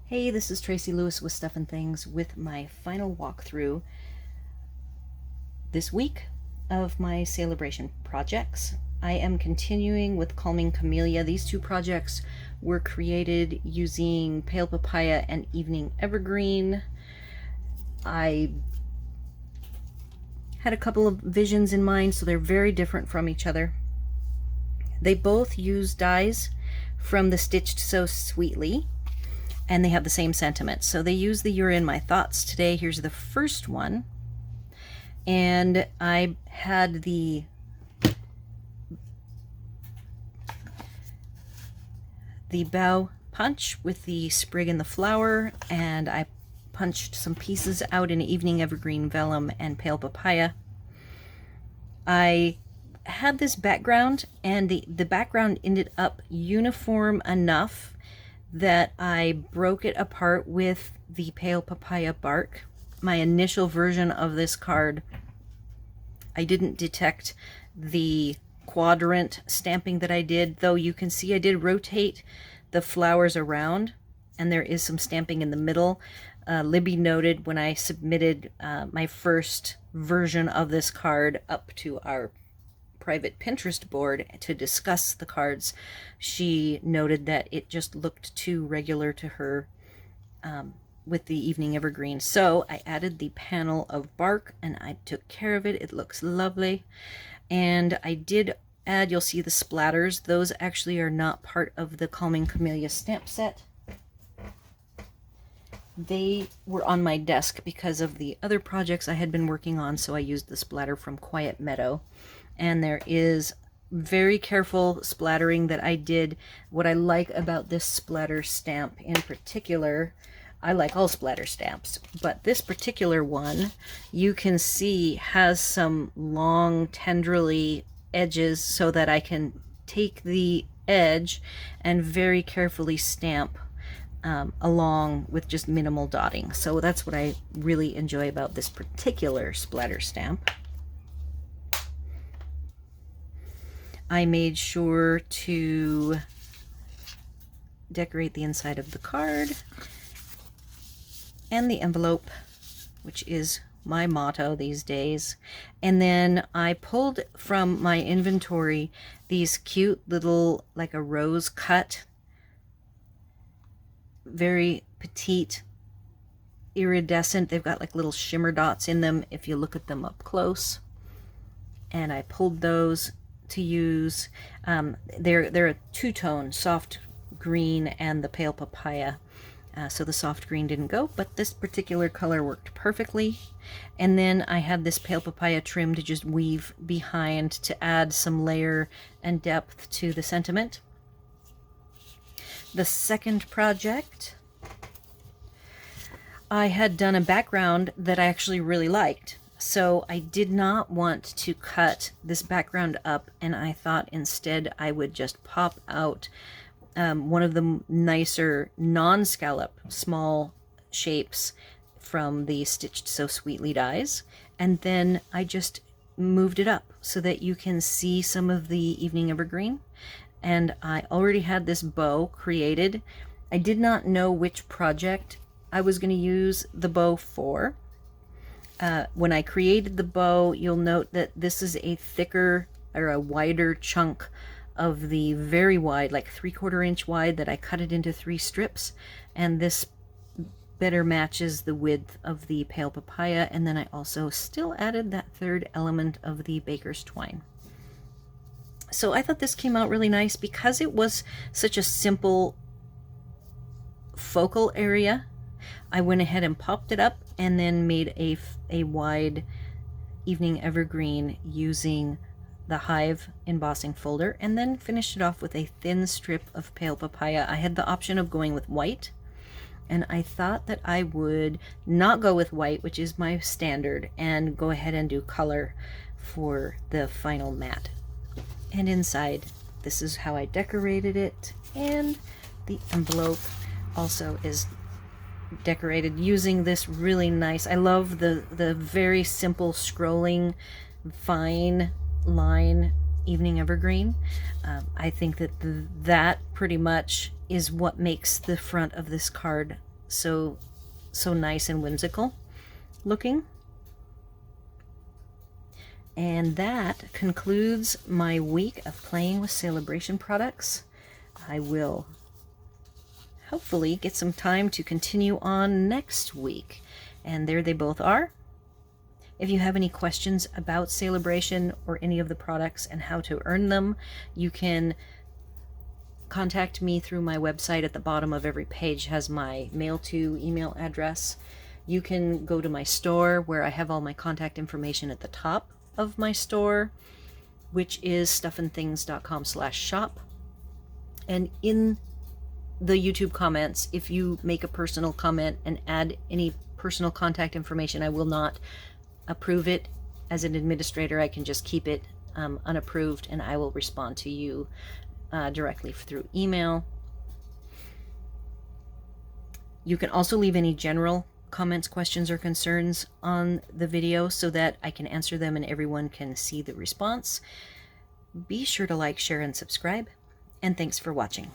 Hey, this is Tracy Lewis with Stuff and Things with my final walkthrough this week of my Sale-A-Bration projects. I am continuing with Calming Camellia. These two projects were created using Pale Papaya and Evening Evergreen. I had a couple of visions in mind, so they're very different from each other. They both use dies from the Stitched So Sweetly, and they have the same sentiment. So they use the You're in My Thoughts today. Here's the first one. And I had the bow punch with the sprig and the flower, and I punched some pieces out in Evening Evergreen Vellum and Pale Papaya. I had this background, and the background ended up uniform enough that I broke it apart with the Pale Papaya bark. My initial version of this card, I didn't detect the quadrant stamping that I did, though you can see I did rotate the flowers around, and there is some stamping in the middle. Libby noted when I submitted my first version of this card up to our private Pinterest board to discuss the cards, she noted that it just looked too regular to her with the Evening Evergreen. So I added the panel of bark and I took care of it. It looks lovely. And I did add, you'll see the splatters. Those actually are not part of the Calming Camellia stamp set. They were on my desk because of the other projects I had been working on, so I used the splatter from Quiet Meadow. And there is very careful splattering that I did. What I like about this splatter stamp in particular, I like all splatter stamps, but this particular one, you can see has some long tendrily edges so that I can take the edge and very carefully stamp along with just minimal dotting. So that's what I really enjoy about this particular splatter stamp. I made sure to decorate the inside of the card and the envelope, which is my motto these days. And then I pulled from my inventory these cute little, like a rose cut, very petite, iridescent. They've got like little shimmer dots in them if you look at them up close. And I pulled those to use. They're a two-tone, soft green and the Pale Papaya. So the soft green didn't go, but this particular color worked perfectly. And then I had this Pale Papaya trim to just weave behind to add some layer and depth to the sentiment. The second project, I had done a background that I actually really liked. So I did not want to cut this background up, and I thought instead I would just pop out one of the nicer non-scallop small shapes from the Stitched So Sweetly dies, and then I just moved it up so that you can see some of the Evening Evergreen. And I already had this bow created. I did not know which project I was going to use the bow for. When I created the bow, you'll note that this is a thicker or a wider chunk of the very wide, like 3/4 inch wide, that I cut it into 3 strips, and this better matches the width of the Pale Papaya. And then I also still added that third element of the baker's twine. So I thought this came out really nice because it was such a simple focal area. I went ahead and popped it up and then made a wide Evening Evergreen using the Hive embossing folder, and then finished it off with a thin strip of Pale Papaya. I had the option of going with white, and I thought that I would not go with white, which is my standard, and go ahead and do color for the final matte. And inside, this is how I decorated it, and the envelope also is decorated using this really nice, I love the very simple scrolling fine line Evening Evergreen. I think that that pretty much is what makes the front of this card so nice and whimsical looking. And that concludes my week of playing with Sale-A-Bration products. I will hopefully get some time to continue on next week. And there they both are. If you have any questions about Sale-A-Bration or any of the products and how to earn them, you can contact me through my website. At the bottom of every page has my mail to email address. You can go to my store where I have all my contact information at the top of my store, which is stuffandthings.com/shop. And in the YouTube comments, if you make a personal comment and add any personal contact information, I will not approve it. As an administrator, I can just keep it unapproved, and I will respond to you directly through email. You can also leave any general comments, questions, or concerns on the video so that I can answer them and everyone can see the response. Be sure to like, share, and subscribe, and thanks for watching.